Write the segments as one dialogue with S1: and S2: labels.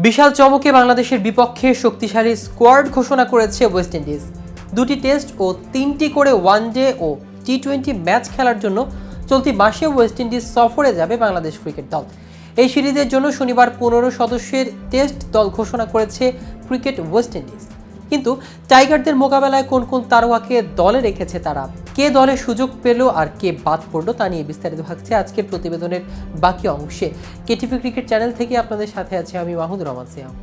S1: বিশাল চমকে বাংলাদেশের বিপক্ষে শক্তিশালী স্কোয়াড ঘোষণা করেছে ওয়েস্ট ইন্ডিজ। 2টি টেস্ট ও 3টি করে ওয়ানডে ও টি-20 ম্যাচ খেলার জন্য চলতি মাসে ওয়েস্ট ইন্ডিজ সফরে যাবে বাংলাদেশ ক্রিকেট দল। এই সিরিজের জন্য শনিবার 15 সদস্যের টেস্ট দল ঘোষণা করেছে ক্রিকেট ওয়েস্ট ইন্ডিজ। কিন্তু টাইগারদের মোকাবেলায় কোন কোন তারকাকে দলে রেখেছে তারা, কে দলে সুযোগ পেল আর কে বাদ পড়লো তা নিয়ে বিস্তারিত থাকছে আজকের প্রতিবেদনের বাকি অংশে। কেটিভি ক্রিকেট চ্যানেল থেকে আপনাদের সাথে আছি আমি মাহমুদুর রহমান সিয়াম।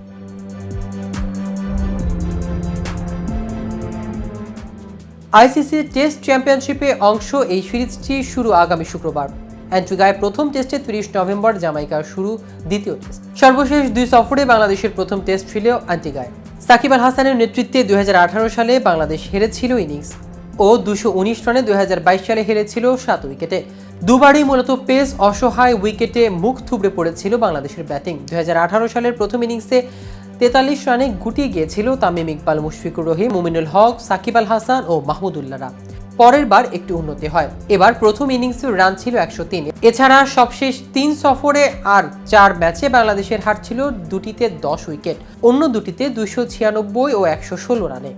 S1: আইসিসি টেস্ট চ্যাম্পিয়নশিপে অংশ এই সিরিজটি শুরু আগামী শুক্রবার। অ্যান্টিগায় প্রথম টেস্টে 30 নভেম্বর জামাইকার শুরু দ্বিতীয় টেস্ট। সর্বশেষ 2 সফরে বাংলাদেশের প্রথম টেস্ট ছিল অ্যান্টিগায়। সাকিব আল হাসানের নেতৃত্বে 2018 সালে বাংলাদেশ হেরেছিল ইনিংস ও 219 রানে 2022 সালে হেরেছিল 7 উইকেটে। দুবারই মূলত পেস অসহায় উইকেটে মুখ থুবড়ে পড়েছিল বাংলাদেশের ব্যাটিং। 2018 সালের প্রথম ইনিংসে 43 রানে গুটিয়ে গিয়েছিল তামিম ইকবাল, মুশফিকুর রহিম, মুমিনুল হক, সাকিব আল হাসান ও মাহমুদুল্লাহরা। পরের বার একটু উন্নতি হয়, এবার প্রথম ইনিংসের রান ছিল 103। এছাড়া সবশেষ 3 সফরে আর 4 ম্যাচে বাংলাদেশের হার ছিল 2টিতে 10 উইকেট, অন্য 2টিতে 296 ও 116 রানে।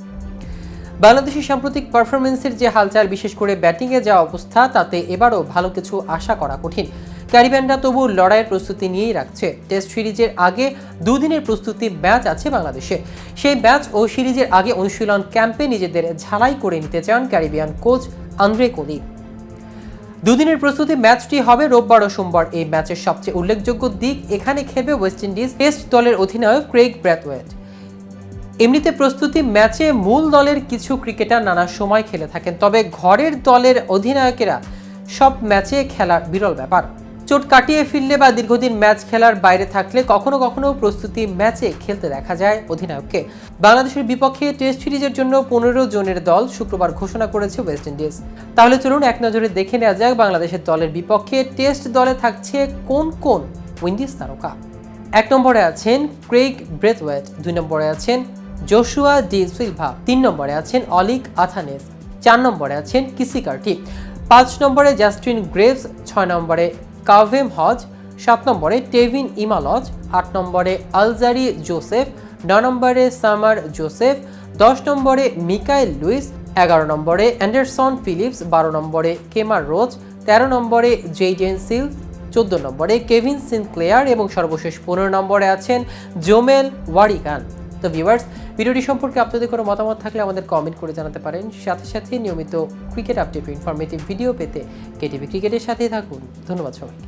S1: বাংলাদেশের সাম্প্রতিক পারফরমেন্সের যে হালচাল, বিশেষ করে ব্যাটিংয়ে যা অবস্থা, তাতে এবারও ভালো কিছু আশা করা কঠিন। ক্যারিবিয়ানরা তবু লড়াইয়ের প্রস্তুতি নিয়েই রাখছে। টেস্ট সিরিজের আগে 2 দিনের প্রস্তুতি ম্যাচ আছে বাংলাদেশে। সেই ম্যাচ ও সিরিজের আগে অনুশীলন ক্যাম্পে নিজেদের ঝালাই করে নিতে চান ক্যারিবিয়ান কোচ আন্দ্রে কোলি। 2 দিনের প্রস্তুতি ম্যাচটি হবে রোববার ও সোমবার। এই ম্যাচের সবচেয়ে উল্লেখযোগ্য দিক, এখানে খেলবে ওয়েস্ট ইন্ডিজ টেস্ট দলের অধিনায়ক ক্রেইগ ব্রেথওয়েট। এমনিতে প্রস্তুতি ম্যাচে মূল দলের কিছু ক্রিকেটার নানা সময় খেলে থাকেন, তবে ঘরের দলের অধিনায়কেরা সব ম্যাচে খেলার বিরল ব্যাপার। চোট কাটিয়ে ফিরলে বা দীর্ঘদিন ম্যাচ খেলার বাইরে থাকলে কখনো কখনো প্রস্তুতি ম্যাচে খেলতে দেখা যায় অধিনায়ককে। বাংলাদেশের বিপক্ষে টেস্ট সিরিজের জন্য 15 জনের দল শুক্রবার ঘোষণা করেছে ওয়েস্ট ইন্ডিজ। তাহলে চলুন এক নজরে দেখে নেওয়া যাক বাংলাদেশের দলের বিপক্ষে টেস্ট দলে থাকছে কোন কোন উইন্ডিজ তারকা। 1 নম্বরে আছেন ক্রেইগ ব্রেথওয়েট, 2 নম্বরে আছেন জোশুয়া ডি সিলভা, 3 নম্বরে আছেন অলিক আথানেস, 4 নম্বরে আছেন কিসি কার্টি, 5 নম্বরে জাস্টিন গ্রেভস, 6 নম্বরে কাভেম হজ, 7 নম্বরে টেভিন ইমালজ, 8 নম্বরে আলজারি জোসেফ, 9 নম্বরে সামার জোসেফ, 10 নম্বরে মিকাইল লুইস, 11 নম্বরে অ্যান্ডারসন ফিলিপস, 12 নম্বরে কেমার রোজ, 13 নম্বরে জেইডেন সিলস, 14 নম্বরে কেভিন সিনক্লেয়ার এবং সর্বশেষ 15 নম্বরে আছেন জোমেল ওয়ারিগান। তো ভিউয়ার্স, ভিডিওটি সম্পর্কে আপনাদের কোনো মতামত থাকলে আমাদের কমেন্ট করে জানাতে পারেন। সাথে সাথে নিয়মিত ক্রিকেট আপডেট ও ইনফরমেটিভ ভিডিও পেতে কেটিভি ক্রিকেটের সাথেই থাকুন। ধন্যবাদ সবাইকে।